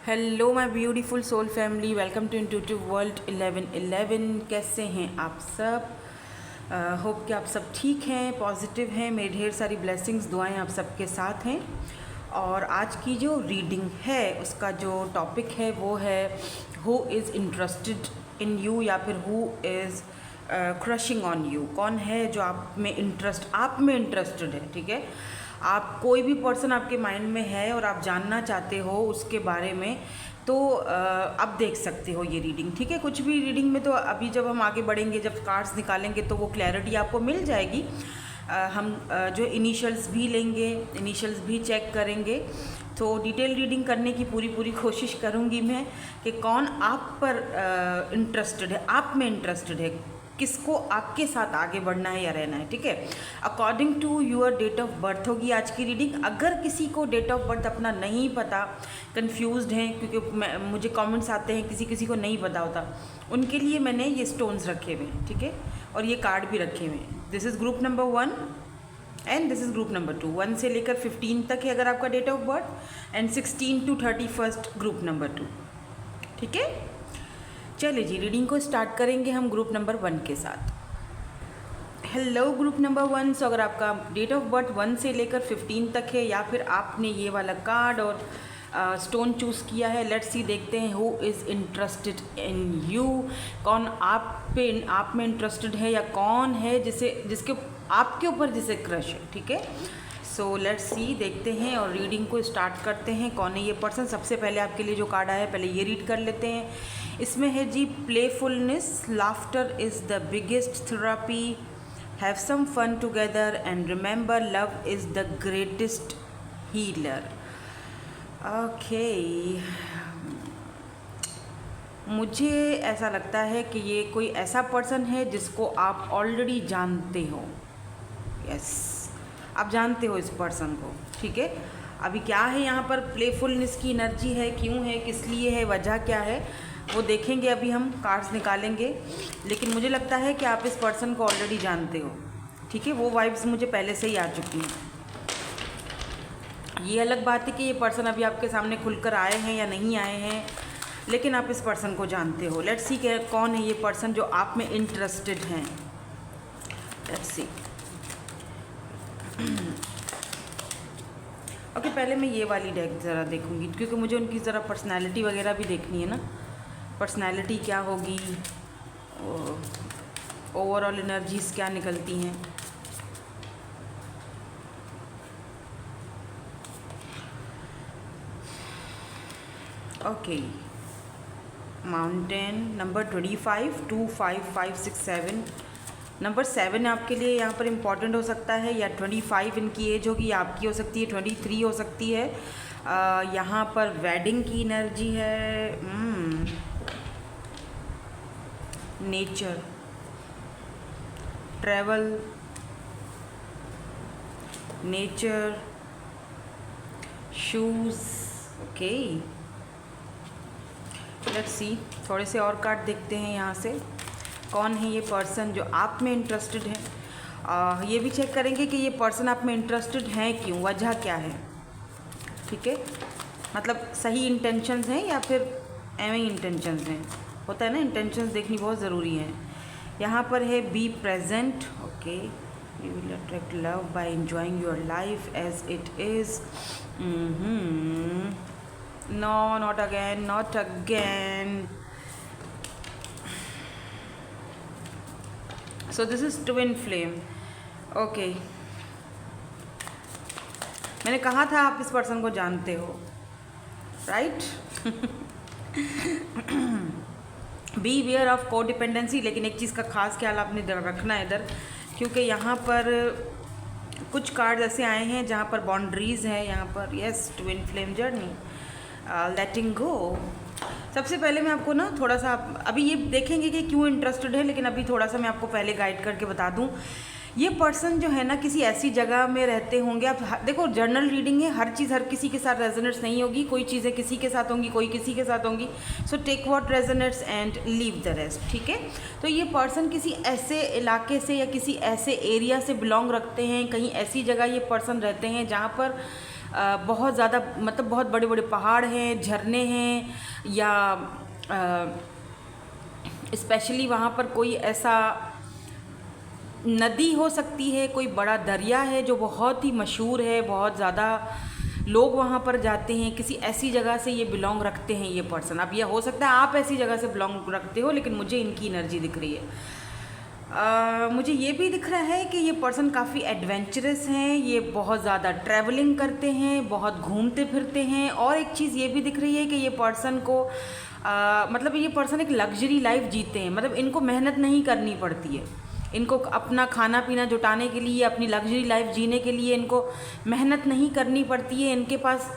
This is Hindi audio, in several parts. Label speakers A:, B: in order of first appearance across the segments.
A: Hello my beautiful soul family, welcome to intuitive world 1111। कैसे हैं आप सब? होप कि आप सब ठीक हैं, पॉजिटिव हैं। मेरी ढेर सारी ब्लेसिंग्स, दुआएं आप सबके साथ हैं। और आज की जो रीडिंग है उसका जो टॉपिक है वो है who is interested in you, या फिर who is crushing on you. कौन है जो आप में इंटरेस्टेड है, ठीक है। आप कोई भी पर्सन आपके माइंड में है और आप जानना चाहते हो उसके बारे में, तो आप देख सकते हो ये रीडिंग, ठीक है। कुछ भी रीडिंग में तो अभी जब हम आगे बढ़ेंगे, जब कार्ड्स निकालेंगे तो वो क्लैरिटी आपको मिल जाएगी। हम जो इनिशियल्स भी लेंगे, इनिशियल्स भी चेक करेंगे। तो डिटेल रीडिंग करने की पूरी कोशिश करूँगी मैं कि कौन आप पर इंटरेस्टेड है, आप में इंटरेस्टेड है, किसको आपके साथ आगे बढ़ना है या रहना है, ठीक है। According to your date of birth होगी आज की रीडिंग। अगर किसी को डेट ऑफ बर्थ अपना नहीं पता, कंफ्यूज्ड हैं, क्योंकि मुझे कमेंट्स आते हैं किसी किसी को नहीं पता होता, उनके लिए मैंने ये स्टोन्स रखे हुए हैं, ठीक है, और ये कार्ड भी रखे हुए हैं। This is group number 1 and this is group number 2। 1 से लेकर 15 तक है अगर आपका date of birth, and 16 to 31 group number 2, ठीक है। चलिए जी, रीडिंग को स्टार्ट करेंगे हम ग्रुप नंबर 1 के साथ। Hello group number 1। सो अगर आपका डेट ऑफ बर्थ 1 से लेकर 15 तक है, या फिर आपने ये वाला कार्ड और स्टोन चूज़ किया है, लेट्स सी, देखते हैं who is interested in you. कौन आप में इंटरेस्टेड है, या कौन है जिसके आपके ऊपर जिसे क्रश है, ठीक है। सो लेट्स सी, देखते हैं और रीडिंग को स्टार्ट करते हैं। कौन है ये पर्सन? सबसे पहले आपके लिए जो कार्ड आया है, पहले ये रीड कर लेते हैं। इसमें है जी, playfulness, laughter is the biggest therapy, have some fun together and remember love is the greatest healer. Okay, मुझे ऐसा लगता है कि ये कोई ऐसा पर्सन है जिसको आप ऑलरेडी जानते हो। यस, आप जानते हो इस पर्सन को, ठीक है। अभी क्या है यहाँ पर, प्लेफुलनेस की एनर्जी है, क्यों है, किस लिए है, वजह क्या है, वो देखेंगे। अभी हम कार्ड्स निकालेंगे, लेकिन मुझे लगता है कि आप इस पर्सन को ऑलरेडी जानते हो, ठीक है। वो वाइब्स मुझे पहले से ही आ चुकी हैं। ये अलग बात है कि ये पर्सन अभी आपके सामने खुलकर आए हैं या नहीं आए हैं, लेकिन आप इस पर्सन को जानते हो। लेट्स सी कि कौन है ये पर्सन जो आप में इंटरेस्टेड हैं। Let's see. ओके, पहले मैं ये वाली डेक ज़रा देखूंगी, क्योंकि मुझे उनकी ज़रा पर्सनालिटी वगैरह भी देखनी है ना। पर्सनालिटी क्या होगी, ओवरऑल एनर्जीज क्या निकलती हैं। Okay, mountain number 25, 2, 5, 5, 6, 7। नंबर 7 आपके लिए यहाँ पर इम्पॉर्टेंट हो सकता है, या 25 इनकी एज होगी, या आपकी हो सकती है 23 हो सकती है। यहाँ पर वेडिंग की एनर्जी है, nature, travel, nature, shoes. Okay, let's see, थोड़े से और कार्ड देखते हैं यहाँ से। कौन है ये पर्सन जो आप में इंटरेस्टेड है। ये भी चेक करेंगे कि ये पर्सन आप में इंटरेस्टेड है क्यों, वजह क्या है, ठीक है। मतलब सही इंटेंशंस हैं या फिर एवं इंटेंशंस हैं, होता है ना, इंटेंशंस देखनी बहुत ज़रूरी है। यहाँ पर है be present. Okay, you will attract love by enjoying your life as it is. No, not again, not again. So this is twin flame. Okay, मैंने कहा था आप इस पर्सन को जानते हो, राइट। बी वेयर ऑफ को डिपेंडेंसी, लेकिन एक चीज़ का खास ख्याल आपने रखना है इधर, क्योंकि यहाँ पर कुछ कार्ड ऐसे आए हैं जहाँ पर बाउंड्रीज़ है। यहाँ पर यस, ट्विन फ्लेम जर्नी, लेटिंग गो। सबसे पहले मैं आपको ना थोड़ा सा, अभी ये देखेंगे कि क्यों इंटरेस्टेड है, लेकिन अभी थोड़ा सा मैं आपको पहले गाइड करके बता दूं। ये पर्सन जो है ना, किसी ऐसी जगह में रहते होंगे। आप देखो, जर्नल रीडिंग है, हर चीज़ हर किसी के साथ रेजोनेट्स नहीं होगी। कोई चीज़ें किसी के साथ होंगी, कोई किसी के साथ होंगी। So take what resonates and leave the rest, ठीक है। तो ये पर्सन किसी ऐसे इलाके से या किसी ऐसे एरिया से बिलोंग रखते हैं, कहीं ऐसी जगह ये पर्सन रहते हैं जहाँ पर बहुत ज़्यादा मतलब बहुत बड़े बड़े पहाड़ हैं, झरने हैं, या स्पेशली वहाँ पर कोई ऐसा नदी हो सकती है, कोई बड़ा दरिया है जो बहुत ही मशहूर है, बहुत ज़्यादा लोग वहाँ पर जाते हैं। किसी ऐसी जगह से ये बिलोंग रखते हैं ये पर्सन। अब ये हो सकता है आप ऐसी जगह से बिलोंग रखते हो, लेकिन मुझे इनकी एनर्जी दिख रही है। मुझे ये भी दिख रहा है कि ये पर्सन काफ़ी एडवेंचरस हैं, ये बहुत ज़्यादा ट्रैवलिंग करते हैं, बहुत घूमते फिरते हैं। और एक चीज़ ये भी दिख रही है कि ये पर्सन को मतलब ये पर्सन एक लग्जरी लाइफ जीते हैं, मतलब इनको मेहनत नहीं करनी पड़ती है। इनको अपना खाना पीना जुटाने के लिए, अपनी लग्जरी लाइफ जीने के लिए इनको मेहनत नहीं करनी पड़ती है। इनके पास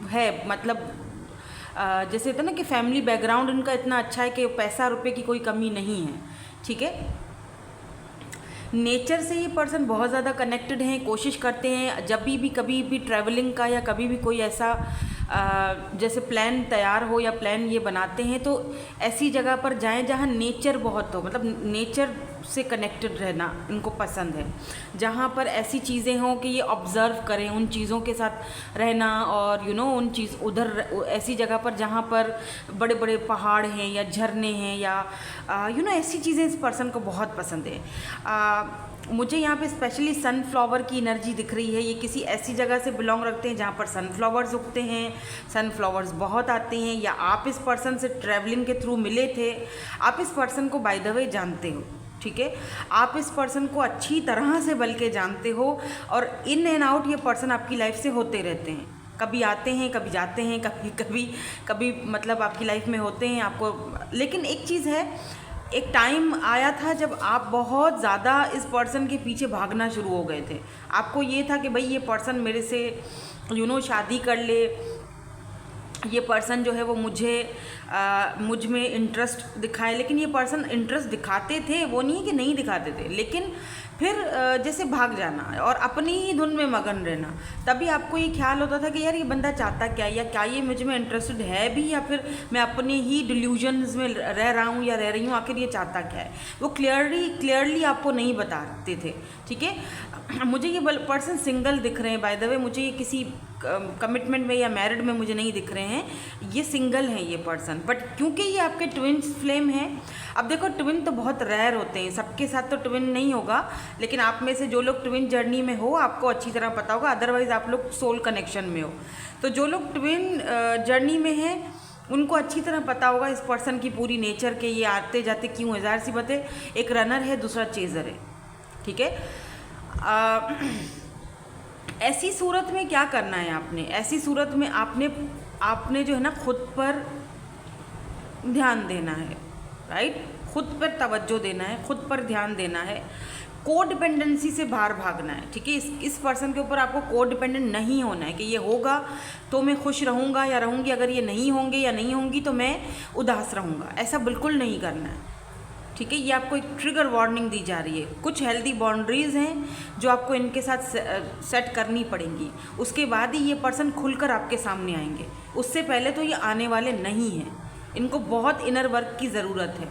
A: है मतलब जैसे होता है ना कि फैमिली बैकग्राउंड इनका इतना अच्छा है कि पैसा रुपए की कोई कमी नहीं है। ठीक है, नेचर से ये पर्सन बहुत ज़्यादा कनेक्टेड हैं, कोशिश करते हैं जब भी कभी भी ट्रैवलिंग का या कभी भी कोई ऐसा जैसे प्लान तैयार हो या प्लान ये बनाते हैं तो ऐसी जगह पर जाएं जहाँ नेचर बहुत हो, मतलब नेचर से कनेक्टेड रहना इनको पसंद है। जहाँ पर ऐसी चीज़ें हों कि ये ऑब्ज़र्व करें, उन चीज़ों के साथ रहना, और उन चीज़ उधर ऐसी जगह पर जहाँ पर बड़े बड़े पहाड़ हैं या झरने हैं या ऐसी चीज़ें इस पर्सन को बहुत पसंद है। मुझे यहाँ पे स्पेशली सनफ्लावर की एनर्जी दिख रही है। ये किसी ऐसी जगह से बिलोंग रखते हैं जहाँ पर सनफ्लावर्स उगते हैं, सनफ्लावर्स बहुत आते हैं, या आप इस पर्सन से ट्रैवलिंग के थ्रू मिले थे। आप इस पर्सन को बाय द वे जानते हो, ठीक है, आप इस पर्सन को अच्छी तरह से बल्कि जानते हो, और इन एंड आउट ये पर्सन आपकी लाइफ से होते रहते हैं। कभी आते हैं, कभी जाते हैं, कभी मतलब आपकी लाइफ में होते हैं आपको। लेकिन एक चीज़ है, एक टाइम आया था जब आप बहुत ज़्यादा इस पर्सन के पीछे भागना शुरू हो गए थे। आपको ये था कि भाई ये पर्सन मेरे से शादी कर ले, ये पर्सन जो है वो मुझ में इंटरेस्ट दिखाए। लेकिन ये पर्सन इंटरेस्ट दिखाते थे, वो नहीं है कि नहीं दिखाते थे, लेकिन फिर जैसे भाग जाना और अपनी ही धुन में मगन रहना। तभी आपको ये ख्याल होता था कि यार ये बंदा चाहता क्या है, या क्या ये मुझ में इंटरेस्टेड है भी, या फिर मैं अपने ही डिल्यूजन्स में रह रहा हूँ या रह रही हूँ, आखिर ये चाहता क्या है। वो क्लियरली आपको नहीं बताते थे। ठीक है, मुझे ये पर्सन सिंगल दिख रहे हैं बाय द वे। मुझे ये किसी कमिटमेंट में या मैरिड में मुझे नहीं दिख रहे हैं, ये सिंगल हैं ये पर्सन। बट क्योंकि ये आपके ट्विन्स फ्लेम हैं, अब देखो ट्विन तो बहुत रेयर होते हैं, सबके साथ तो ट्विन नहीं होगा, लेकिन आप में से जो लोग ट्विन जर्नी में हो आपको अच्छी तरह पता होगा, अदरवाइज़ आप लोग सोल कनेक्शन में हो। तो जो लोग ट्विन जर्नी में हैं उनको अच्छी तरह पता होगा इस पर्सन की पूरी नेचर के, ये आते जाते क्यों है। ज़ाहिर सी बात है, एक रनर है, दूसरा चेज़र है। ठीक है, ऐसी सूरत में क्या करना है आपने, ऐसी सूरत में आपने जो है ना खुद पर ध्यान देना है, राइट, खुद पर तवज्जो देना है, खुद पर ध्यान देना है। को डिपेंडेंसी से बाहर भागना है। ठीक है, इस पर्सन के ऊपर आपको को डिपेंडेंट नहीं होना है कि ये होगा तो मैं खुश रहूँगा या रहूँगी, अगर ये नहीं होंगे या नहीं होंगी तो मैं उदास रहूँगा, ऐसा बिल्कुल नहीं करना है। ठीक है, ये आपको एक ट्रिगर वार्निंग दी जा रही है। कुछ हेल्दी बाउंड्रीज़ हैं जो आपको इनके साथ सेट करनी पड़ेंगी, उसके बाद ही ये पर्सन खुलकर आपके सामने आएंगे। उससे पहले तो ये आने वाले नहीं हैं। इनको बहुत इनर वर्क की ज़रूरत है।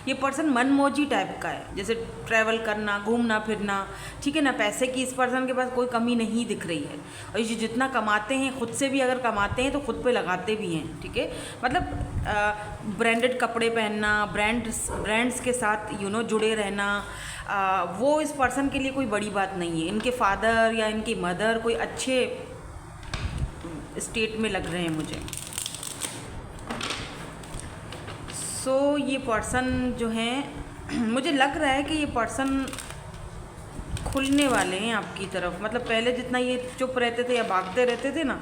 A: ये पर्सन मनमौजी टाइप का है, जैसे ट्रैवल करना, घूमना फिरना, ठीक है ना। पैसे की इस पर्सन के पास कोई कमी नहीं दिख रही है, और ये जितना कमाते हैं खुद से भी अगर कमाते हैं तो खुद पे लगाते भी हैं। ठीक है, मतलब ब्रांडेड कपड़े पहनना, ब्रांड्स के साथ जुड़े रहना, वो इस पर्सन के लिए कोई बड़ी बात नहीं है। इनके फादर या इनकी मदर कोई अच्छे स्टेट में लग रहे हैं मुझे। सो ये पर्सन जो हैं, मुझे लग रहा है कि ये पर्सन खुलने वाले हैं आपकी तरफ। मतलब पहले जितना ये चुप रहते थे या भागते रहते थे ना,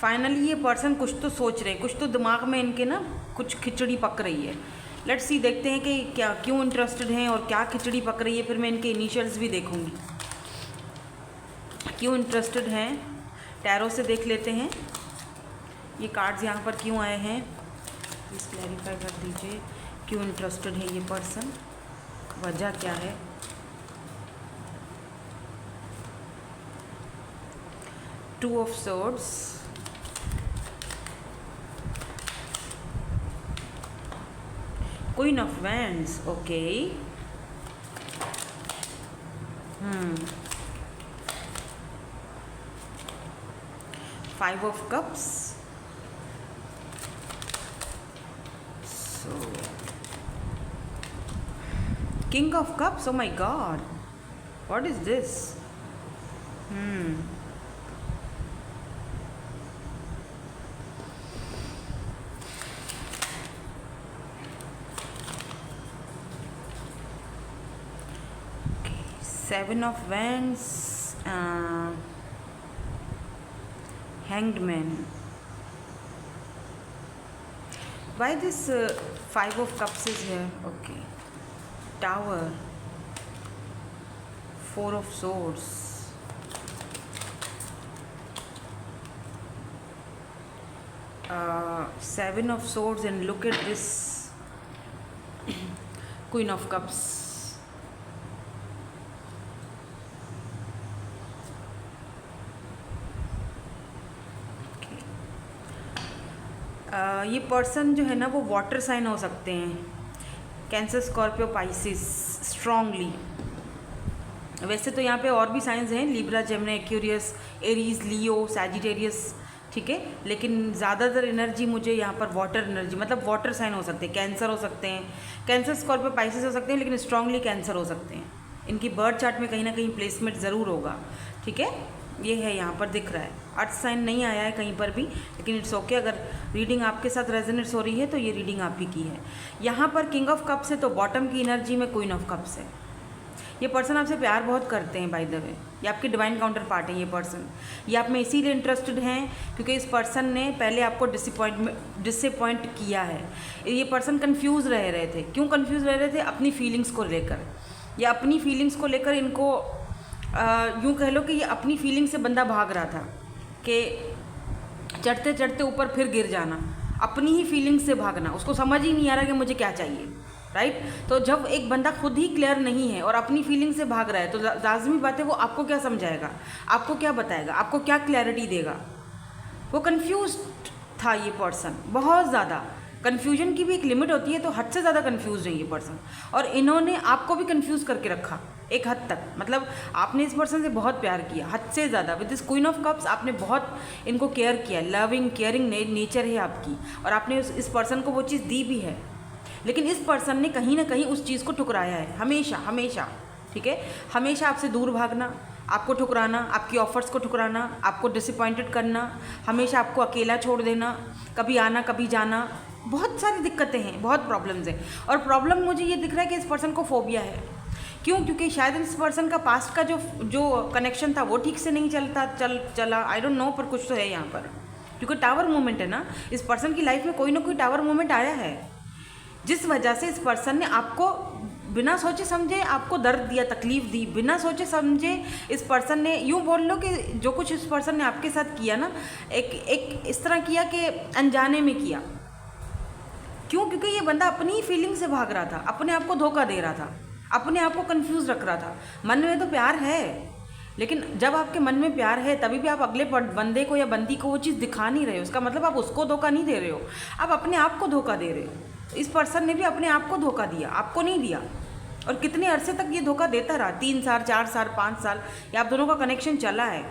A: फाइनली ये पर्सन कुछ तो सोच रहे हैं, कुछ तो दिमाग में इनके ना कुछ खिचड़ी पक रही है। लेट्स सी, देखते हैं कि क्या क्यों इंटरेस्टेड हैं और क्या खिचड़ी पक रही है। फिर मैं इनके इनिशियल्स भी देखूंगी, क्यों इंटरेस्टेड हैं। टैरो से देख लेते हैं ये कार्ड्स यहाँ पर क्यों आए हैं, प्लीज़ क्लैरिफाई कर दीजिए। क्यों इंटरेस्टेड है ये पर्सन, वजह क्या है। Two of swords, queen of wands, okay, 5 of cups. So king of cups, oh my god, what is this? Okay, 7 of wands, hanged man. Why this 5 of cups is here? Okay, tower, 4 of swords, Seven of swords, and look at this Queen of cups. ये पर्सन जो है ना वो वाटर साइन हो सकते हैं, कैंसर, स्कॉर्पियो, पाइसिस, स्ट्रांगली। वैसे तो यहाँ पे और भी साइंस हैं, Libra, Gemini, Aquarius, Aries, Leo, Sagittarius, ठीक है, लेकिन ज़्यादातर एनर्जी मुझे यहाँ पर वाटर एनर्जी, मतलब वाटर साइन हो सकते हैं, कैंसर हो सकते हैं, कैंसर, स्कॉर्पियो, पाइसिस हो सकते हैं, लेकिन स्ट्रांगली कैंसर हो सकते हैं। इनकी बर्थ चार्ट में कहीं ना कहीं प्लेसमेंट ज़रूर होगा, ठीक है, ये है यहाँ पर दिख रहा है। अर्थ साइन नहीं आया है कहीं पर भी, लेकिन इट्स ओके। अगर रीडिंग आपके साथ रेजोनेट्स हो रही है तो ये रीडिंग आप ही की है। यहाँ पर किंग ऑफ कप्स है तो बॉटम की एनर्जी में क्वीन ऑफ कप्स है। ये पर्सन आपसे प्यार बहुत करते हैं बाय द वे, ये आपके डिवाइन काउंटर पार्ट है। ये पर्सन ये आप में इसीलिए इंटरेस्टेड हैं क्योंकि इस पर्सन ने पहले आपको डिसअपॉइंट किया है। ये पर्सन कंफ्यूज रह रहे थे। क्यों कंफ्यूज रह रहे थे? अपनी फीलिंग्स को लेकर, या अपनी फीलिंग्स को लेकर इनको यूँ कह लो कि ये अपनी फीलिंग से बंदा भाग रहा था कि चढ़ते चढ़ते ऊपर फिर गिर जाना, अपनी ही फीलिंग से भागना। उसको समझ ही नहीं आ रहा कि मुझे क्या चाहिए, राइट। तो जब एक बंदा खुद ही क्लियर नहीं है और अपनी फीलिंग से भाग रहा है तो लाजमी बात है वो आपको क्या समझाएगा, आपको क्या बताएगा, आपको क्या क्लैरिटी देगा। वो कंफ्यूज था ये पर्सन, बहुत ज़्यादा। कन्फ्यूजन की भी एक लिमिट होती है, तो हद से ज़्यादा कंफ्यूज है ये पर्सन, और इन्होंने आपको भी कंफ्यूज करके रखा एक हद तक। मतलब आपने इस पर्सन से बहुत प्यार किया, हद से ज़्यादा। With this queen of cups आपने बहुत इनको केयर किया, लविंग केयरिंग नेचर है आपकी, और आपने इस पर्सन को वो चीज़ दी भी है। लेकिन इस पर्सन ने कहीं ना कहीं उस चीज़ को ठुकराया है, हमेशा हमेशा, ठीक है। हमेशा आपसे दूर भागना, आपको ठुकराना, आपकी ऑफर्स को ठुकराना, आपको डिसअपॉइंटेड करना, हमेशा आपको अकेला छोड़ देना, कभी आना कभी जाना। बहुत सारी दिक्कतें हैं, बहुत प्रॉब्लम्स हैं। और प्रॉब्लम मुझे ये दिख रहा है कि इस पर्सन को फोबिया है। क्यों? क्योंकि शायद इस पर्सन का पास्ट का जो कनेक्शन था वो ठीक से नहीं चला, आई डोंट नो, पर कुछ तो है यहाँ पर। क्योंकि टावर मूवमेंट है ना, इस पर्सन की लाइफ में कोई ना कोई टावर मूवमेंट आया है, जिस वजह से इस पर्सन ने आपको बिना सोचे समझे आपको दर्द दिया, तकलीफ़ दी। बिना सोचे समझे इस पर्सन ने, यूँ बोल लो कि जो कुछ इस पर्सन ने आपके साथ किया ना, एक इस तरह किया कि अनजाने में किया। क्यों? क्योंकि ये बंदा अपनी ही फीलिंग से भाग रहा था, अपने आप को धोखा दे रहा था, अपने आप को कंफ्यूज रख रहा था। मन में तो प्यार है, लेकिन जब आपके मन में प्यार है तभी भी आप अगले बंदे को या बंदी को वो चीज़ दिखा नहीं रहे हो। उसका मतलब आप उसको धोखा नहीं दे रहे हो, आप अपने आप को धोखा दे रहे हो। इस पर्सन ने भी अपने आप को धोखा दिया, आपको नहीं दिया। और कितने अरसे तक ये धोखा देता रहा, 3 साल, 4 साल, 5 साल, ये आप दोनों का कनेक्शन चला है।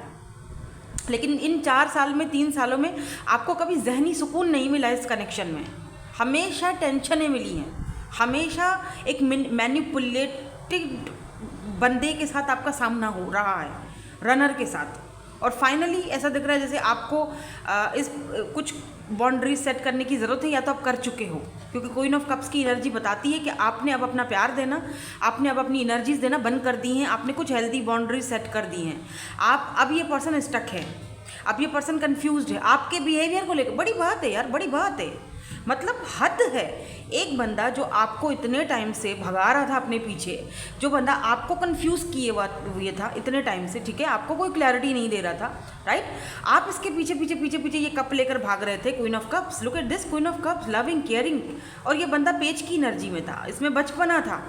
A: लेकिन इन 4 साल में, 3 सालों में आपको कभी जहनी सुकून नहीं मिला इस कनेक्शन में। हमेशा टेंशनें मिली हैं, हमेशा एक मैनिपुलेटेड बंदे के साथ आपका सामना हो रहा है, रनर के साथ। और फाइनली ऐसा दिख रहा है जैसे आपको इस कुछ बाउंड्रीज सेट करने की ज़रूरत है, या तो आप कर चुके हो। क्योंकि क्वीन ऑफ कप्स की एनर्जी बताती है कि आपने अब अपना प्यार देना, आपने अब अपनी एनर्जीज देना बंद कर दी हैं, आपने कुछ हेल्दी बाउंड्रीज सेट कर दी हैं। अब ये पर्सन स्टक है, अब ये पर्सन कंफ्यूज्ड है आपके बिहेवियर को लेकर। बड़ी बात है यार, बड़ी बात है, मतलब हद है। एक बंदा जो आपको इतने टाइम से भगा रहा था अपने पीछे, जो बंदा आपको कंफ्यूज किए हुए था इतने टाइम से, ठीक है, आपको कोई क्लैरिटी नहीं दे रहा था, राइट। आप इसके पीछे पीछे पीछे पीछे ये कप लेकर भाग रहे थे, queen of cups. Look at this queen of cups, loving, caring. और ये बंदा पेज की एनर्जी में था, इसमें बचपना था।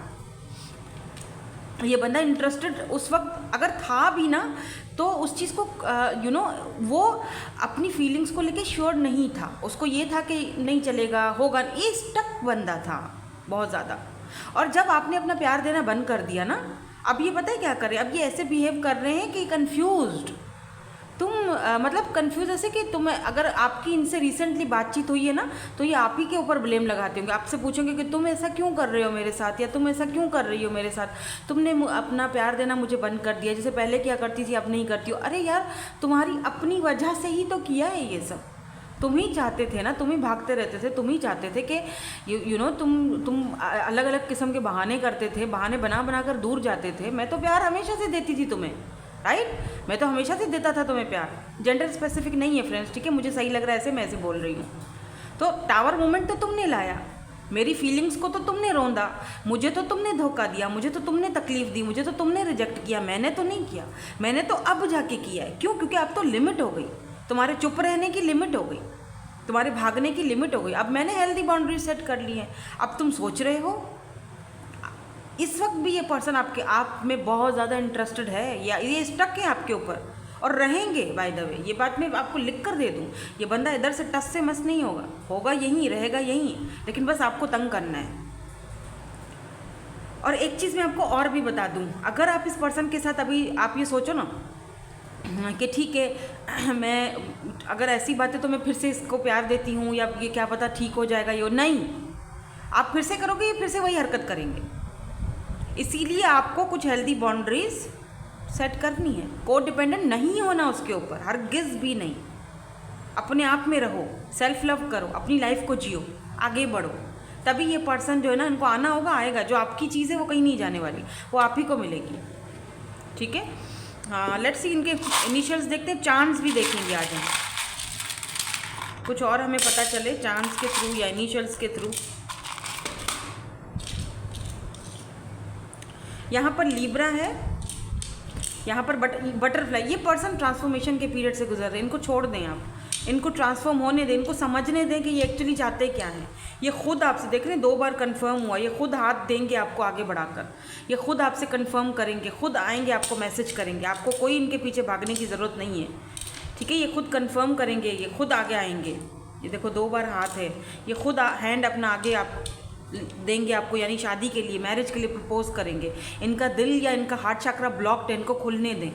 A: ये बंदा इंटरेस्टेड उस वक्त अगर था भी ना, तो उस चीज़ को वो अपनी फीलिंग्स को लेके श्योर नहीं था। उसको ये था कि नहीं चलेगा, होगा। ये स्टक बंदा था बहुत ज़्यादा। और जब आपने अपना प्यार देना बंद कर दिया ना, अब ये पता है क्या करे, अब ये ऐसे बिहेव कर रहे हैं कि कंफ्यूज्ड। तुम मतलब कंफ्यूज ऐसे कि तुम्हें अगर आपकी इनसे रिसेंटली बातचीत हुई है ना, तो ये आप ही के ऊपर ब्लेम लगाते होंगे, आपसे पूछेंगे कि तुम ऐसा क्यों कर रहे हो मेरे साथ, या तुम ऐसा क्यों कर रही हो मेरे साथ, तुमने अपना प्यार देना मुझे बंद कर दिया, जैसे पहले किया करती थी अब नहीं करती हो। अरे यार, तुम्हारी अपनी वजह से ही तो किया है ये सब। तुम ही चाहते थे ना, तुम ही भागते रहते थे, तुम ही चाहते थे कि यू नो तुम अलग अलग किस्म के बहाने करते थे, बहाने बना बना कर दूर जाते थे। मैं तो प्यार हमेशा से देती थी तुम्हें, राइट? मैं तो हमेशा से देता था तुम्हें प्यार। जेंडर स्पेसिफिक नहीं है फ्रेंड्स, ठीक है? मुझे सही लग रहा है ऐसे, मैं ऐसे बोल रही हूँ। तो टावर मोमेंट तो तुमने लाया, मेरी फीलिंग्स को तो तुमने रोंदा, मुझे तो तुमने धोखा दिया, मुझे तो तुमने तकलीफ दी, मुझे तो तुमने रिजेक्ट किया, मैंने तो नहीं किया। मैंने तो अब जाके किया है। क्यों? क्योंकि अब तो लिमिट हो गई, तुम्हारे चुप रहने की लिमिट हो गई, तुम्हारे भागने की लिमिट हो गई। अब मैंने हेल्दी बाउंड्री सेट कर ली है। अब तुम सोच रहे हो इस वक्त भी ये पर्सन आपके आप में बहुत ज़्यादा इंटरेस्टेड है, या ये स्टक है आपके ऊपर और रहेंगे। बाय द वे, ये बात मैं आपको लिख कर दे दूँ, ये बंदा इधर से टस से मस नहीं होगा, होगा यहीं, रहेगा यहीं, लेकिन बस आपको तंग करना है। और एक चीज़ मैं आपको और भी बता दूँ, अगर आप इस पर्सन के साथ अभी आप ये सोचो ना कि ठीक है, मैं अगर ऐसी बात है तो मैं फिर से इसको प्यार देती हूँ, या ये क्या पता ठीक हो जाएगा, ये नहीं, आप फिर से करोगे, ये फिर से वही हरकत करेंगे। इसीलिए आपको कुछ हेल्दी बाउंड्रीज सेट करनी है। को डिपेंडेंट नहीं होना उसके ऊपर, हरगिज़ भी नहीं। अपने आप में रहो, सेल्फ लव करो, अपनी लाइफ को जियो, आगे बढ़ो, तभी ये पर्सन जो है ना, इनको आना होगा, आएगा। जो आपकी चीज़ है वो कहीं नहीं जाने वाली, वो आप ही को मिलेगी, ठीक है? हाँ, लेट्स सी, इनके इनिशियल्स देखते हैं, चांस भी देखेंगे आज हम, कुछ और हमें पता चले चांस के थ्रू या इनिशियल्स के थ्रू। यहाँ पर लीब्रा है, यहाँ पर बटरफ्लाई। ये पर्सन ट्रांसफॉर्मेशन के पीरियड से गुजर रहे हैं, इनको छोड़ दें आप, इनको ट्रांसफॉर्म होने दें, इनको समझने दें कि ये एक्चुअली चाहते क्या हैं। ये खुद आपसे, देख रहे हैं 2 बार कंफर्म हुआ, ये खुद हाथ देंगे आपको आगे बढ़ाकर, ये खुद आपसे कंफर्म करेंगे, खुद आएंगे, आपको मैसेज करेंगे, आपको कोई इनके पीछे भागने की ज़रूरत नहीं है, ठीक है? ये खुद कंफर्म करेंगे, ये खुद आगे आएंगे। ये देखो 2 बार हाथ है, ये खुद हैंड अपना आगे आप देंगे आपको, यानी शादी के लिए, मैरिज के लिए प्रपोज करेंगे। इनका दिल या इनका हार्ट चक्रा ब्लॉक्ड है, इनको खुलने दें,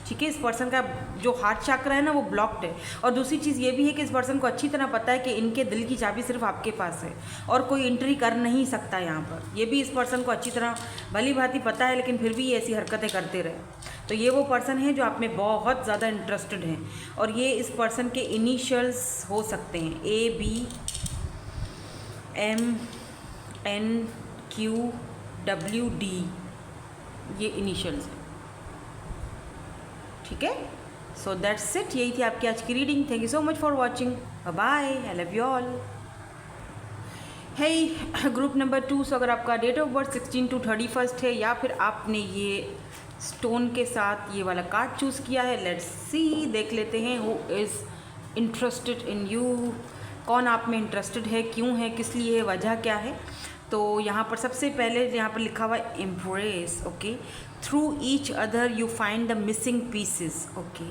A: ठीक है? इस पर्सन का जो हार्ट चक्रा है ना, वो ब्लॉक्ड है। और दूसरी चीज़ ये भी है कि इस पर्सन को अच्छी तरह पता है कि इनके दिल की चाबी सिर्फ आपके पास है और कोई एंट्री कर नहीं सकता यहाँ पर। ये भी इस पर्सन को अच्छी तरह भली भांति पता है, लेकिन फिर भी ये ऐसी हरकतें करते रहे। तो ये वो पर्सन है जो आप में बहुत ज़्यादा इंटरेस्टेड हैं, और ये इस पर्सन के इनिशियल्स हो सकते हैं ABMNQWD, ये इनिशियल्स हैं, ठीक है? सो दैट्स इट, यही थी आपकी आज की reading. Thank you so much for watching, bye, I love you all. है ग्रुप नंबर 2, सो अगर आपका डेट ऑफ बर्थ 16 to 31 है, या फिर आपने ये स्टोन के साथ ये वाला कार्ड चूज़ किया है, लेट्स सी, देख लेते हैं who is interested in you. कौन आप में इंटरेस्टेड है, क्यों है, किस लिए है, वजह क्या है? तो यहाँ पर सबसे पहले यहाँ पर लिखा हुआ है embrace, okay, through each other you find the missing pieces, okay.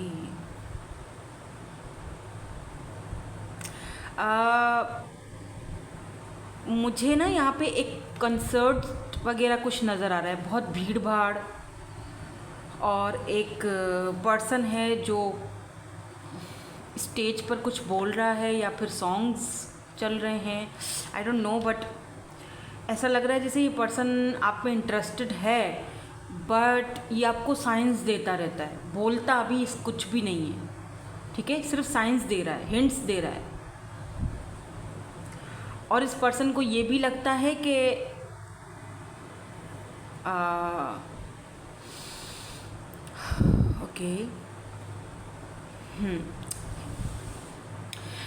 A: मुझे ना यहाँ पे एक कंसर्ट वगैरह कुछ नज़र आ रहा है, बहुत भीड़ भाड़, और एक पर्सन है जो स्टेज पर कुछ बोल रहा है या फिर सॉन्ग्स चल रहे हैं, आई डोंट नो, बट ऐसा लग रहा है जैसे ये पर्सन आप में इंटरेस्टेड है, बट ये आपको साइंस देता रहता है, बोलता अभी कुछ भी नहीं है, ठीक है? सिर्फ साइंस दे रहा है, हिंट्स दे रहा है। और इस पर्सन को ये भी लगता है कि ओके,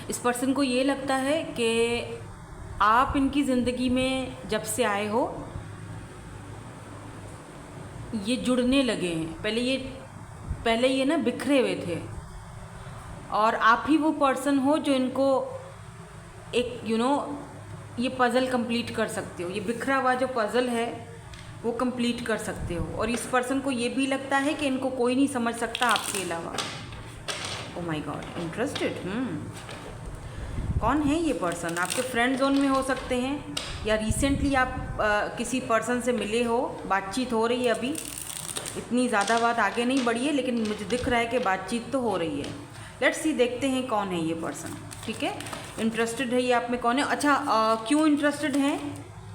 A: इस पर्सन को ये लगता है कि आप इनकी ज़िंदगी में जब से आए हो, ये जुड़ने लगे हैं। पहले ये ना बिखरे हुए थे, और आप ही वो पर्सन हो जो इनको एक ये पज़ल कंप्लीट कर सकते हो, ये बिखरा हुआ जो पज़ल है वो कंप्लीट कर सकते हो। और इस पर्सन को ये भी लगता है कि इनको कोई नहीं समझ सकता आपके अलावा। Oh my God, interested. कौन है ये पर्सन? आपके फ्रेंड जोन में हो सकते हैं, या रिसेंटली आप किसी पर्सन से मिले हो, बातचीत हो रही है अभी, इतनी ज़्यादा बात आगे नहीं बढ़ी है, लेकिन मुझे दिख रहा है कि बातचीत तो हो रही है। लेट्स सी, देखते हैं कौन है ये पर्सन। ठीक है, इंटरेस्टेड है ये आप में, कौन है? अच्छा, क्यों इंटरेस्टेड हैं,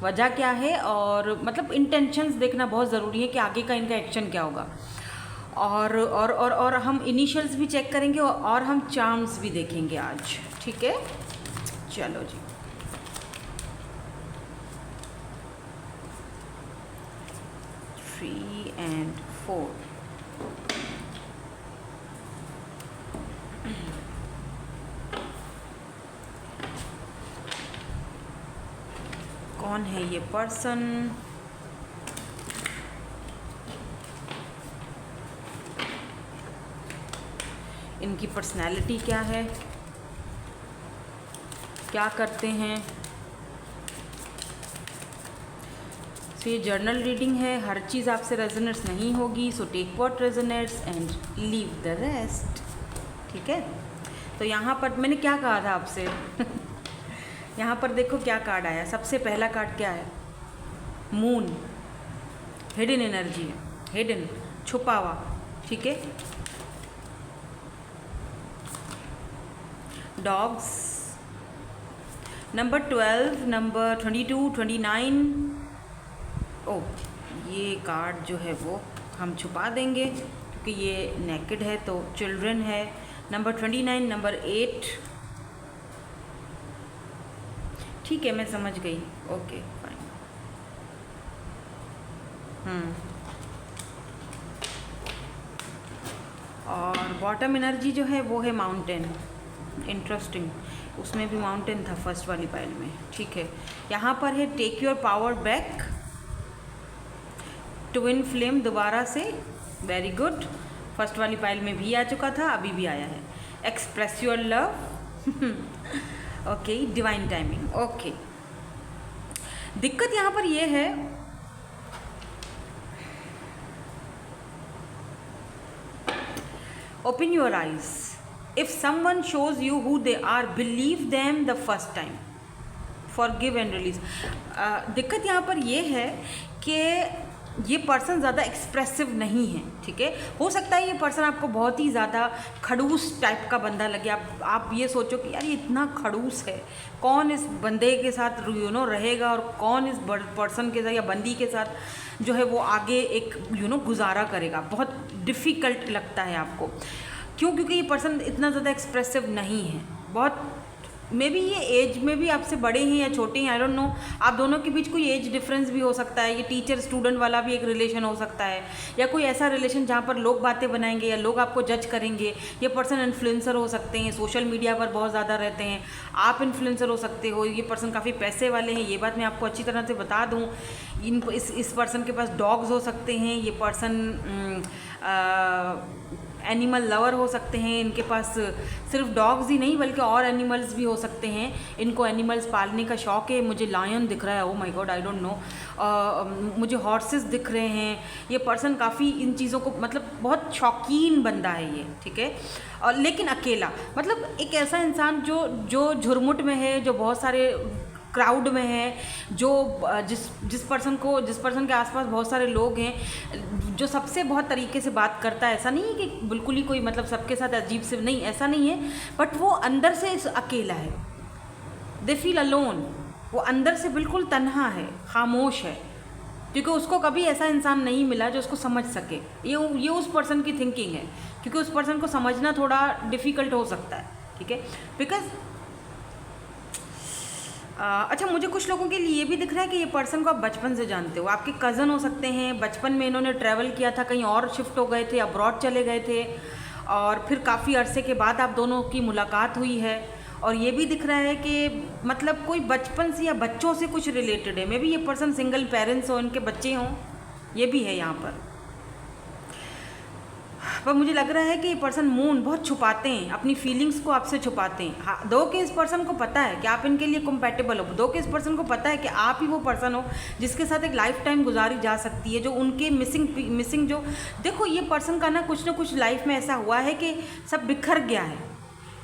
A: वजह क्या है, और मतलब इंटेंशंस देखना बहुत ज़रूरी है कि आगे का इनका एक्शन क्या होगा। और हम इनिशियल्स भी चेक करेंगे और हम चार्म्स भी देखेंगे आज। ठीक है, चलो जी। 3 and 4। कौन है ये पर्सन? इनकी पर्सनैलिटी क्या है, क्या करते हैं? सो ये जर्नल रीडिंग है, हर चीज़ आपसे रेजोनेट्स नहीं होगी। So take what resonates and leave the rest. ठीक है, तो यहाँ पर मैंने क्या कहा था आपसे यहाँ पर देखो क्या कार्ड आया। सबसे पहला कार्ड क्या है? मून, हिडन एनर्जी है, हिडन, छुपा हुआ। ठीक है, डॉग्स, नंबर 12, नंबर 22, 29। ओ, ये कार्ड जो है वो हम छुपा देंगे क्योंकि ये नेकेड है, तो चिल्ड्रन है। Number 29, number 8। ठीक है, मैं समझ गई। Okay fine. और बॉटम एनर्जी जो है वो है माउंटेन। इंटरेस्टिंग, उसमें भी माउंटेन था फर्स्ट वाली पाइल में। ठीक है, यहाँ पर है take your power back, twin flame दोबारा से, वेरी गुड। फर्स्ट वाली पाइल में भी आ चुका था, अभी भी आया है। Express your love, okay, divine timing. Okay, दिक्कत यहाँ पर ये है, open your eyes. If someone shows you who they are, believe them the first time, forgive and release. दिक्कत यहाँ पर ये है कि ये पर्सन ज़्यादा एक्सप्रेसिव नहीं है। ठीक है, हो सकता है ये पर्सन आपको बहुत ही ज़्यादा खड़ूस टाइप का बंदा लगे। आप ये सोचो कि यार ये इतना खड़ूस है, कौन इस बंदे के साथ रहेगा, और कौन इस पर्सन के साथ या बंदी के साथ जो है वो आगे एक गुजारा करेगा। बहुत डिफ़िकल्ट लगता है आपको। क्यों? क्योंकि ये पर्सन इतना ज़्यादा एक्सप्रेसिव नहीं है। बहुत मे बी ये एज में भी आपसे बड़े हैं या छोटे हैं, आई डोंट नो। आप दोनों के बीच कोई एज डिफरेंस भी हो सकता है। ये टीचर स्टूडेंट वाला भी एक रिलेशन हो सकता है, या कोई ऐसा रिलेशन जहाँ पर लोग बातें बनाएंगे या लोग आपको जज करेंगे। ये पर्सन इन्फ्लुएंसर हो सकते हैं, सोशल मीडिया पर बहुत ज़्यादा रहते हैं। आप इन्फ्लुएंसर हो सकते हो। ये पर्सन काफ़ी पैसे वाले हैं, ये बात मैं आपको अच्छी तरह से बता दूँ। इस पर्सन के पास डॉग्स हो सकते हैं। ये पर्सन एनिमल लवर हो सकते हैं। इनके पास सिर्फ डॉग्स ही नहीं बल्कि और एनिमल्स भी हो सकते हैं। इनको एनिमल्स पालने का शौक़ है। मुझे लायन दिख रहा है, oh my God, I don't know. मुझे हॉर्सेस दिख रहे हैं। ये पर्सन काफ़ी इन चीज़ों को मतलब बहुत शौकीन बंदा है ये। ठीक है, और लेकिन अकेला, मतलब एक ऐसा इंसान जो झुरमुट में है, जो बहुत सारे क्राउड में है, जो जिस पर्सन के आसपास बहुत सारे लोग हैं, जो सबसे बहुत तरीके से बात करता है। ऐसा नहीं है कि बिल्कुल ही कोई मतलब सबके साथ अजीब से, नहीं, ऐसा नहीं है, बट वो अंदर से अकेला है। They feel alone. वो अंदर से बिल्कुल तन्हा है, खामोश है, क्योंकि उसको कभी ऐसा इंसान नहीं मिला जो उसको समझ सके। ये उस पर्सन की थिंकिंग है, क्योंकि उस पर्सन को समझना थोड़ा डिफ़िकल्ट हो सकता है। ठीक है, बिकॉज अच्छा, मुझे कुछ लोगों के लिए ये भी दिख रहा है कि ये पर्सन को आप बचपन से जानते हो। आपके कज़न हो सकते हैं। बचपन में इन्होंने ट्रैवल किया था, कहीं और शिफ्ट हो गए थे, अब्रॉड चले गए थे, और फिर काफ़ी अरसे के बाद आप दोनों की मुलाकात हुई है। और ये भी दिख रहा है कि मतलब कोई बचपन से या बच्चों से कुछ रिलेटेड है। मे बी ये पर्सन सिंगल पेरेंट्स हो, इनके बच्चे हों, ये भी है यहाँ पर मुझे लग रहा है कि ये पर्सन मून बहुत छुपाते हैं, अपनी फीलिंग्स को आपसे छुपाते हैं। हाँ, दो के इस पर्सन को पता है कि आप इनके लिए कंपैटिबल हो। दो के इस पर्सन को पता है कि आप ही वो पर्सन हो जिसके साथ एक लाइफ टाइम गुजारी जा सकती है। जो उनके मिसिंग जो देखो, ये पर्सन का ना कुछ लाइफ में ऐसा हुआ है कि सब बिखर गया है।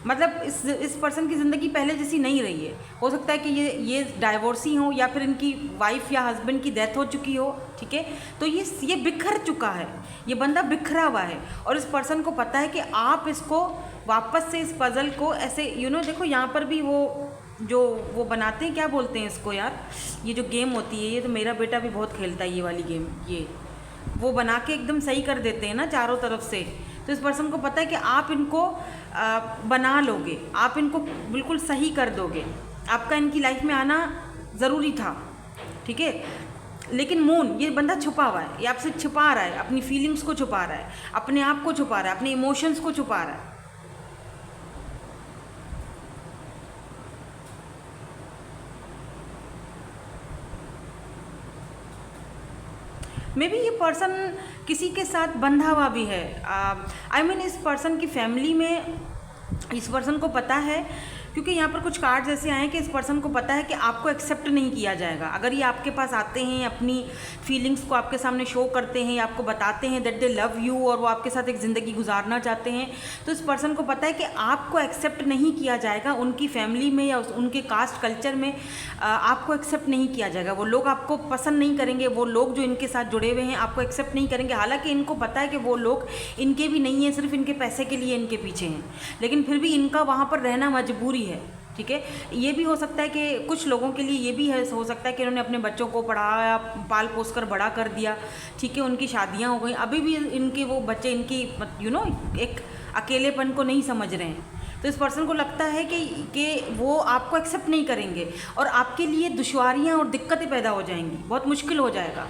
A: मतलब इस पर्सन की ज़िंदगी पहले जैसी नहीं रही है। हो सकता है कि ये डाइवोर्सी हो या फिर इनकी वाइफ या हस्बैंड की डेथ हो चुकी हो, ठीक है। तो ये बिखर चुका है, ये बंदा बिखरा हुआ है और इस पर्सन को पता है कि आप इसको वापस से इस पज़ल को ऐसे देखो यहाँ पर भी वो बनाते हैं, क्या बोलते हैं इसको यार, ये जो गेम होती है, ये तो मेरा बेटा भी बहुत खेलता है ये वाली गेम, ये वो बना के एकदम सही कर देते हैं ना चारों तरफ से। तो इस पर्सन को पता है कि आप इनको बना लोगे, आप इनको बिल्कुल सही कर दोगे, आपका इनकी लाइफ में आना ज़रूरी था, ठीक है। लेकिन मून, ये बंदा छुपा हुआ है, ये आपसे छुपा रहा है, अपनी फीलिंग्स को छुपा रहा है, अपने आप को छुपा रहा है, अपने इमोशंस को छुपा रहा है। मे बी ये पर्सन किसी के साथ बंधा हुआ भी है। आई मीन इस पर्सन की फैमिली में इस पर्सन को पता है, क्योंकि यहाँ पर कुछ कार्ड्स ऐसे आए हैं कि इस पर्सन को पता है कि आपको एक्सेप्ट नहीं किया जाएगा। अगर ये आपके पास आते हैं, अपनी फीलिंग्स को आपके सामने शो करते हैं, आपको बताते हैं दैट दे लव यू और वो आपके साथ एक ज़िंदगी गुजारना चाहते हैं, तो इस पर्सन को पता है कि आपको एक्सेप्ट नहीं किया जाएगा उनकी फैमिली में या उनके कास्ट कल्चर में। आपको एक्सेप्ट नहीं किया जाएगा, वो लोग आपको पसंद नहीं करेंगे, वो लोग जो इनके साथ जुड़े हुए हैं आपको एक्सेप्ट नहीं करेंगे। हालांकि इनको पता है कि वो लोग इनके भी नहीं हैं, सिर्फ इनके पैसे के लिए इनके पीछे हैं, लेकिन फिर भी इनका वहाँ पर रहना मजबूरी है, ठीक है। ये भी हो सकता है कि कुछ लोगों के लिए ये भी है, हो सकता है कि उन्होंने अपने बच्चों को पढ़ाया, पाल पोस कर बड़ा कर दिया, ठीक है, उनकी शादियां हो गई, अभी भी इनके वो बच्चे इनकी एक अकेलेपन को नहीं समझ रहे हैं। तो इस पर्सन को लगता है कि वो आपको एक्सेप्ट नहीं करेंगे और आपके लिए दुश्वारियाँ और दिक्कतें पैदा हो जाएंगी, बहुत मुश्किल हो जाएगा,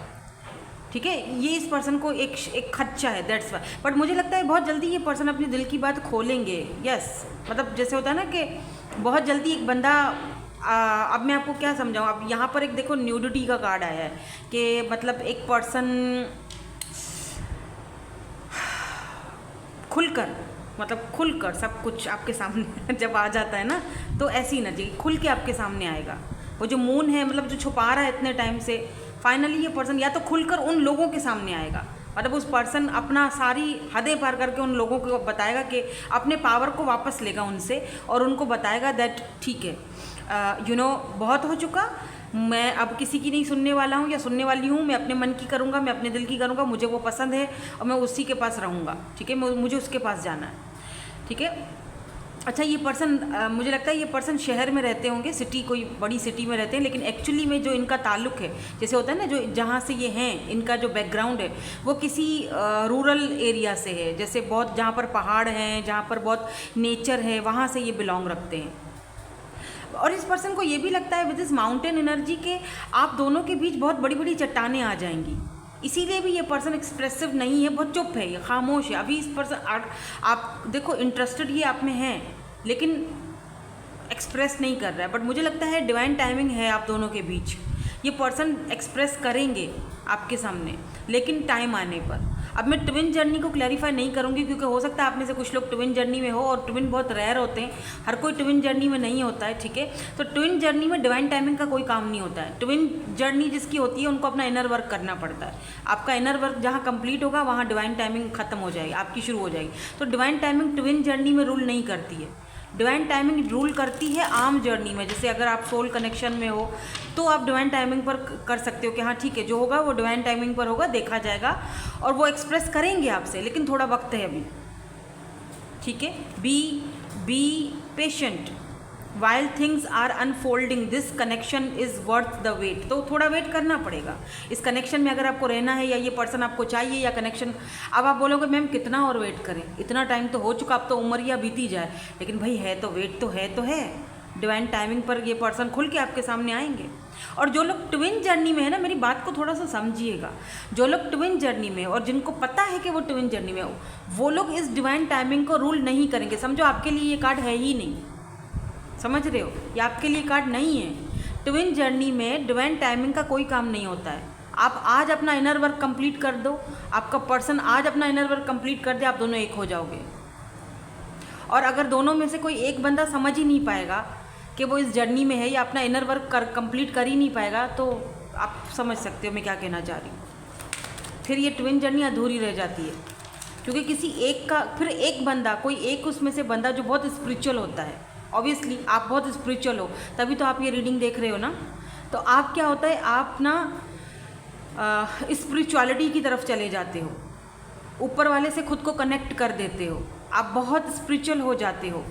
A: ठीक है। ये इस पर्सन को एक खदशा है, दैट्स वाई। बट मुझे लगता है बहुत जल्दी ये पर्सन अपने दिल की बात खोलेंगे। यस, मतलब जैसे होता है ना कि बहुत जल्दी एक बंदा अब मैं आपको क्या समझाऊँ। अब यहाँ पर एक देखो न्यूडिटी का कार्ड आया है कि मतलब एक पर्सन खुलकर सब कुछ आपके सामने जब आ जाता है ना, तो ऐसी एनर्जी खुल के आपके सामने आएगा। वो जो मून है, मतलब जो छुपा रहा है इतने टाइम से, फाइनली ये पर्सन या तो खुलकर उन लोगों के सामने आएगा, मतलब उस पर्सन अपना सारी हदें पार करके उन लोगों को बताएगा कि अपने पावर को वापस लेगा उनसे और उनको बताएगा दैट ठीक है, बहुत हो चुका, मैं अब किसी की नहीं सुनने वाला हूँ या सुनने वाली हूँ, मैं अपने मन की करूँगा, मैं अपने दिल की करूँगा, मुझे वो पसंद है और मैं उसी के पास रहूँगा, ठीक है, मुझे उसके पास जाना है, ठीक है। अच्छा, ये पर्सन मुझे लगता है ये पर्सन शहर में रहते होंगे, सिटी, कोई बड़ी सिटी में रहते हैं, लेकिन एक्चुअली में जो इनका ताल्लुक है, जैसे होता है ना, जो जहाँ से ये हैं, इनका जो बैकग्राउंड है वो किसी रूरल एरिया से है, जैसे बहुत जहाँ पर पहाड़ हैं, जहाँ पर बहुत नेचर है, वहाँ से ये बिलोंग रखते हैं। और इस पर्सन को ये भी लगता है विद दिस माउंटेन एनर्जी के आप दोनों के बीच बहुत बड़ी बड़ी चट्टानें आ जाएंगी, इसीलिए भी ये पर्सन एक्सप्रेसिव नहीं है, बहुत चुप है, ये खामोश है। अभी इस पर्सन आप देखो इंटरेस्टेड ये आप में है, लेकिन एक्सप्रेस नहीं कर रहा है, बट मुझे लगता है डिवाइन टाइमिंग है आप दोनों के बीच। ये पर्सन एक्सप्रेस करेंगे आपके सामने, लेकिन टाइम आने पर। अब मैं ट्विन जर्नी को क्लैरिफाई नहीं करूँगी, क्योंकि हो सकता है आप में से कुछ लोग ट्विन जर्नी में हो और ट्विन बहुत रेयर होते हैं, हर कोई ट्विन जर्नी में नहीं होता है, ठीक है। तो ट्विन जर्नी में डिवाइन टाइमिंग का कोई काम नहीं होता है। ट्विन जर्नी जिसकी होती है उनको अपना इनर वर्क करना पड़ता है। आपका इनर वर्क जहाँ कंप्लीट होगा वहाँ डिवाइन टाइमिंग खत्म हो जाएगी, आपकी शुरू हो जाएगी। तो डिवाइन टाइमिंग ट्विन जर्नी में रूल नहीं करती है, डिवाइन टाइमिंग रूल करती है आम जर्नी में। जैसे अगर आप सोल कनेक्शन में हो तो आप डिवाइन टाइमिंग पर कर सकते हो कि हाँ ठीक है, जो होगा वो डिवाइन टाइमिंग पर होगा, देखा जाएगा, और वो एक्सप्रेस करेंगे आपसे, लेकिन थोड़ा वक्त है अभी, ठीक है। Be patient while things are unfolding, this connection is worth the wait. तो थोड़ा वेट करना पड़ेगा इस कनेक्शन में, अगर आपको रहना है या ये पर्सन आपको चाहिए या कनेक्शन। अब आप बोलोगे मैम कितना और वेट करें, इतना टाइम तो हो चुका, अब तो उम्र बीती जाए, लेकिन भाई है तो वेट तो है। डिवाइन टाइमिंग पर ये पर्सन खुल के आपके सामने आएंगे। और जो लोग ट्विन जर्नी में है ना, मेरी बात को थोड़ा सा समझिएगा, जो लोग ट्विन जर्नी में और जिनको पता है कि वो ट्विन जर्नी में हो, वो लोग इस डिवाइन टाइमिंग को रूल नहीं करेंगे। समझो आपके लिए ये कार्ड है ही नहीं, समझ रहे हो, ये आपके लिए कार्ड नहीं है। ट्विन जर्नी में डिवाइन टाइमिंग का कोई काम नहीं होता है। आप आज अपना इनर वर्क कंप्लीट कर दो, आपका पर्सन आज अपना इनर वर्क कंप्लीट कर दे, आप दोनों एक हो जाओगे। और अगर दोनों में से कोई एक बंदा समझ ही नहीं पाएगा कि वो इस जर्नी में है या अपना इनर वर्क कंप्लीट कर ही नहीं पाएगा, तो आप समझ सकते हो मैं क्या कहना चाह रही हूँ। फिर ये ट्विन जर्नी अधूरी रह जाती है, क्योंकि किसी एक का फिर एक बंदा, कोई एक उसमें से बंदा जो बहुत स्पिरिचुअल होता है, ऑब्वियसली आप बहुत स्पिरिचुअल हो तभी तो आप ये रीडिंग देख रहे हो ना। तो आप क्या होता है, आप ना स्पिरिचुअलिटी की तरफ चले जाते हो, ऊपर वाले से खुद को कनेक्ट कर देते हो, आप बहुत स्पिरिचुअल हो जाते हो,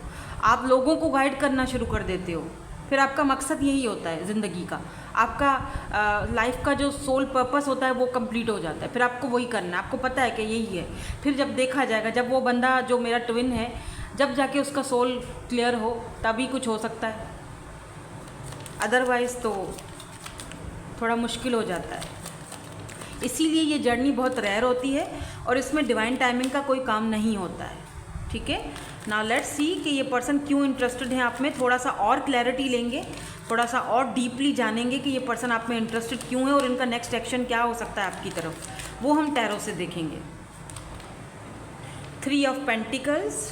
A: आप लोगों को गाइड करना शुरू कर देते हो। फिर आपका मकसद यही होता है ज़िंदगी का, आपका लाइफ का जो सोल पर्पस होता है वो कंप्लीट हो जाता है। फिर आपको वही करना है, आपको पता है कि यही है। फिर जब देखा जाएगा, जब वो बंदा जो मेरा ट्विन है, जब जाके उसका सोल क्लियर हो तभी कुछ हो सकता है, अदरवाइज़ तो थोड़ा मुश्किल हो जाता है। इसीलिए ये जर्नी बहुत रेयर होती है और इसमें डिवाइन टाइमिंग का कोई काम नहीं होता है। ठीक है, नाउ लेट्स सी कि ये पर्सन क्यों इंटरेस्टेड है आप में। थोड़ा सा और क्लैरिटी लेंगे, थोड़ा सा और डीपली जानेंगे कि ये पर्सन आप में इंटरेस्टेड क्यों है और इनका नेक्स्ट एक्शन क्या हो सकता है आपकी तरफ, वो हम टैरो से देखेंगे। 3 ऑफ पेंटिकल्स,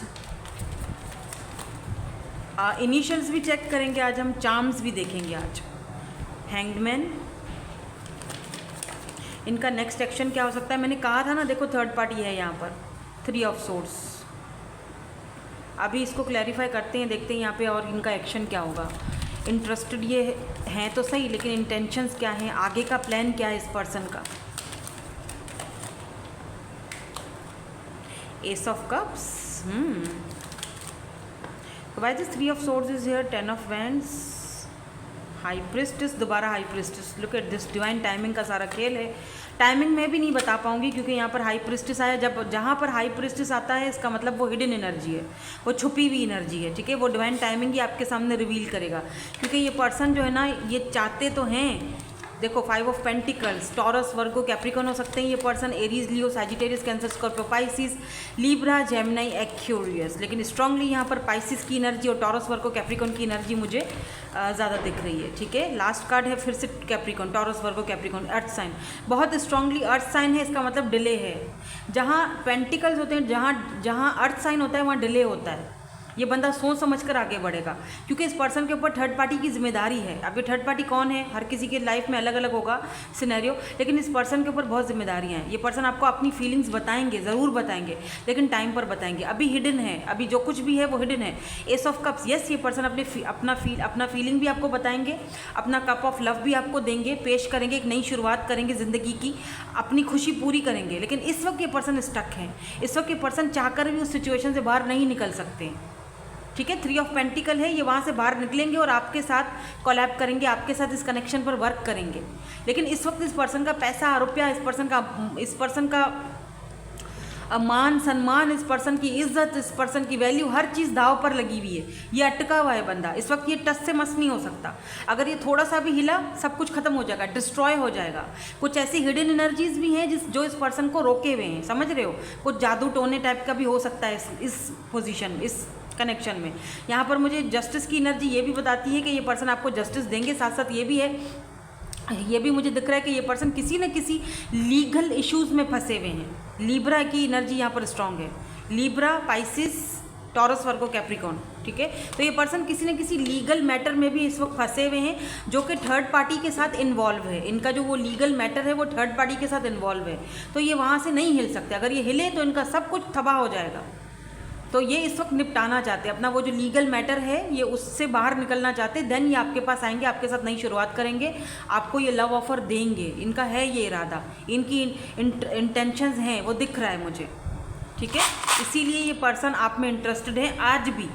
A: इनिशियल्स भी चेक करेंगे आज हम, चार्म्स भी देखेंगे आज। हैंग्ड मैन, इनका नेक्स्ट एक्शन क्या हो सकता है। मैंने कहा था ना, देखो थर्ड पार्टी है यहाँ पर। 3 ऑफ सोर्स, अभी इसको क्लैरिफाई करते हैं, देखते हैं यहाँ पे और इनका एक्शन क्या होगा। इंटरेस्टेड ये हैं तो सही, लेकिन इंटेंशंस क्या हैं, आगे का प्लान क्या है इस पर्सन का। Ace of cups, why this 3 of swords is here. 10 of wands, high priestess, दोबारा high priestess. Look at this, divine timing का सारा खेल है। टाइमिंग मैं भी नहीं बता पाऊंगी क्योंकि यहाँ पर हाई प्रिस्टेस आया। जब जहाँ पर हाई प्रिस्टेस आता है इसका मतलब वो हिडन एनर्जी है, वो छुपी हुई एनर्जी है। ठीक है, वो डिवाइन टाइमिंग ही आपके सामने रिवील करेगा। क्योंकि ये पर्सन जो है ना, ये चाहते तो हैं, देखो 5 of pentacles, Taurus, Virgo, Capricorn हो सकते हैं ये person, Aries, Leo, Sagittarius, Cancer, Scorpio, Pisces, Libra, Gemini, Aquarius. लेकिन स्ट्रांगली यहाँ पर पाइसिस की एनर्जी और टॉरस, वर्गो, कैप्रिकॉन की एनर्जी मुझे ज़्यादा दिख रही है। ठीक है, लास्ट कार्ड है फिर से कैप्रिकॉन, टॉरस, वर्गो, कैप्रिकॉन, अर्थ साइन, बहुत स्ट्रांगली अर्थ साइन है। इसका मतलब डिले है। जहाँ पेंटिकल्स होते हैं, जहाँ जहाँ अर्थ साइन होता है वहाँ डिले होता है। ये बंदा सोच समझ कर आगे बढ़ेगा क्योंकि इस पर्सन के ऊपर थर्ड पार्टी की जिम्मेदारी है। अब ये थर्ड पार्टी कौन है, हर किसी के लाइफ में अलग अलग होगा सिनेरियो, लेकिन इस पर्सन के ऊपर बहुत जिम्मेदारियां हैं। ये पर्सन आपको अपनी फीलिंग्स बताएंगे, ज़रूर बताएंगे, लेकिन टाइम पर बताएंगे। अभी हिडन है, अभी जो कुछ भी है वो हिडन है। एस ऑफ कप्स, यस, ये पर्सन अपना फीलिंग भी आपको बताएंगे, अपना कप ऑफ लव भी आपको देंगे, पेश करेंगे, एक नई शुरुआत करेंगे ज़िंदगी की, अपनी खुशी पूरी करेंगे। लेकिन इस वक्त ये पर्सन स्टक है, इस वक्त ये पर्सन चाहकर भी उस सिचुएशन से बाहर नहीं निकल सकते। ठीक है, 3 ऑफ पेंटिकल है, ये वहाँ से बाहर निकलेंगे और आपके साथ कोलैब करेंगे, आपके साथ इस कनेक्शन पर वर्क करेंगे। लेकिन इस वक्त इस पर्सन का पैसा, रुपया, इस पर्सन का मान सम्मान, इस पर्सन की इज्जत, इस पर्सन की वैल्यू, हर चीज़ दाव पर लगी हुई है। ये अटका हुआ है बंदा, इस वक्त ये टस से मस नहीं हो सकता। अगर ये थोड़ा सा भी हिला, सब कुछ खत्म हो जाएगा, डिस्ट्रॉय हो जाएगा। कुछ ऐसी हिडन एनर्जीज भी हैं जो इस पर्सन को रोके हुए हैं, समझ रहे हो। कुछ जादू टोने टाइप का भी हो सकता है इस पोजीशन, इस कनेक्शन में। यहाँ पर मुझे जस्टिस की एनर्जी ये भी बताती है कि ये पर्सन आपको जस्टिस देंगे। साथ साथ ये भी है, ये भी मुझे दिख रहा है कि ये पर्सन किसी न किसी लीगल इश्यूज़ में फंसे हुए हैं। लीब्रा की एनर्जी यहाँ पर स्ट्रांग है, Libra, Pisces, taurus, Virgo, Capricorn. ठीक है, तो ये पर्सन किसी न किसी लीगल मैटर में भी इस वक्त फंसे हुए हैं जो कि थर्ड पार्टी के साथ इन्वॉल्व है। इनका जो वो लीगल मैटर है वो थर्ड पार्टी के साथ इन्वॉल्व है, तो ये वहाँ से नहीं हिल सकते। अगर ये हिले तो इनका सब कुछ तबाह हो जाएगा। तो ये इस वक्त निपटाना चाहते हैं अपना वो जो लीगल मैटर है, ये उससे बाहर निकलना चाहते हैं। देन ये आपके पास आएंगे, आपके साथ नई शुरुआत करेंगे, आपको ये लव ऑफर देंगे। इनका है ये इरादा, इनकी इंटेंशंस हैं, वो दिख रहा है मुझे। ठीक है, इसीलिए ये पर्सन आप में इंटरेस्टेड है आज भी।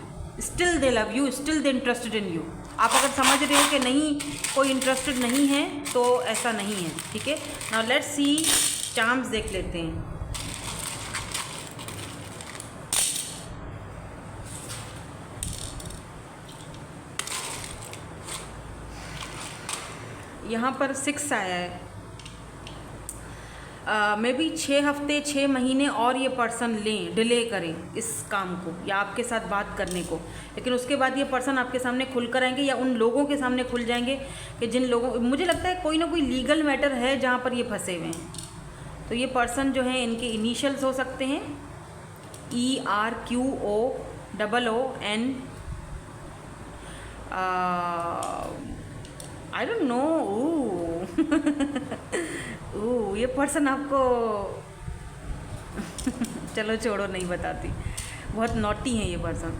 A: Still they love you, still they interested in you. आप अगर समझ रहे हो कि नहीं, कोई इंटरेस्टेड नहीं है, तो ऐसा नहीं है। ठीक है, नाउ लेट्स सी, चार्म्स देख लेते हैं। यहाँ पर 6 आया है। मे बी 6 हफ्ते 6 महीने और ये पर्सन लें, डिले करें इस काम को या आपके साथ बात करने को, लेकिन उसके बाद ये पर्सन आपके सामने खुल कर आएंगे या उन लोगों के सामने खुल जाएंगे कि जिन लोगों, मुझे लगता है कोई ना कोई लीगल मैटर है जहाँ पर ये फंसे हुए हैं। तो ये पर्सन जो हैं, इनके इनिशियल्स हो सकते हैं ERQOOON, आई डोंट नो। ये पर्सन आपको चलो छोड़ो, नहीं बताती। बहुत नॉटी हैं ये पर्सन।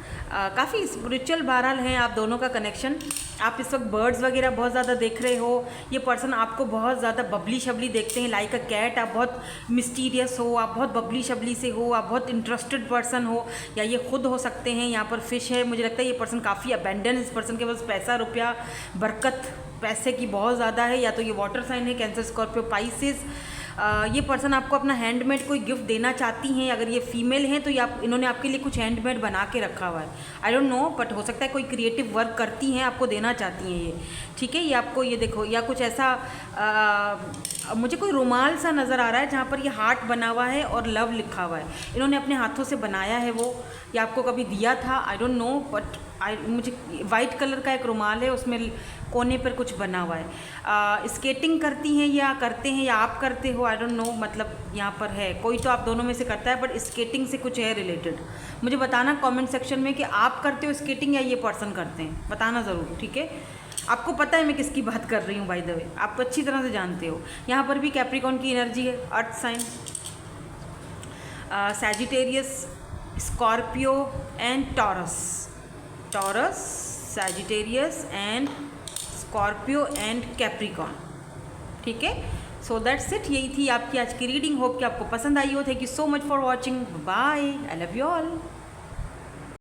A: काफ़ी स्पिरिचुअल बहरहाल हैं आप दोनों का कनेक्शन। आप इस वक्त बर्ड्स वगैरह बहुत ज़्यादा देख रहे हो। ये पर्सन आपको बहुत ज़्यादा बबली शबली देखते हैं, लाइक अ कैट। आप बहुत मिस्टीरियस हो, आप बहुत बबली शबली से हो, आप बहुत इंटरेस्टेड पर्सन हो, या ये खुद हो सकते हैं। यहाँ पर फिश है, मुझे लगता है ये पर्सन काफ़ी अबेंडेंस, इस पर्सन के पास पैसा रुपया बरकत पैसे की बहुत ज़्यादा है। या तो ये वाटर साइन है, कैंसर, स्कॉर्पियो, पाइसेस। ये पर्सन आपको अपना हैंडमेड कोई गिफ्ट देना चाहती हैं। अगर ये फीमेल हैं तो ये इन्होंने आपके लिए कुछ हैंडमेड बना के रखा हुआ है। आई डोंट नो, बट हो सकता है कोई क्रिएटिव वर्क करती हैं, आपको देना चाहती हैं ये, ठीक है। ये आपको, ये देखो, या कुछ ऐसा मुझे कोई रुमाल सा नज़र आ रहा है जहाँ पर ये हार्ट बना हुआ है और लव लिखा हुआ है। इन्होंने अपने हाथों से बनाया है वो, या आपको कभी दिया था, आई डोंट नो, बट मुझे वाइट कलर का एक रुमाल है, उसमें कोने पर कुछ बना हुआ है। स्केटिंग करती हैं या करते हैं, या आप करते हो, आई डोंट नो, मतलब यहाँ पर है कोई तो आप दोनों में से करता है, बट स्केटिंग से कुछ है रिलेटेड। मुझे बताना कमेंट सेक्शन में कि आप करते हो स्केटिंग या ये पर्सन करते हैं, बताना ज़रूर, ठीक है। आपको पता है मैं किसकी बात कर रही हूँ, बाय द वे, आप अच्छी तरह से जानते हो। यहाँ पर भी कैप्रिकॉर्न की एनर्जी है, earth sign, Sagittarius, Scorpio and Taurus. Taurus, Sagittarius and Scorpio and Capricorn, ठीक है। सो दैट्स इट, यही थी आपकी आज की रीडिंग। होप कि आपको पसंद आई हो। Thank you so much for watching, bye, I love you all.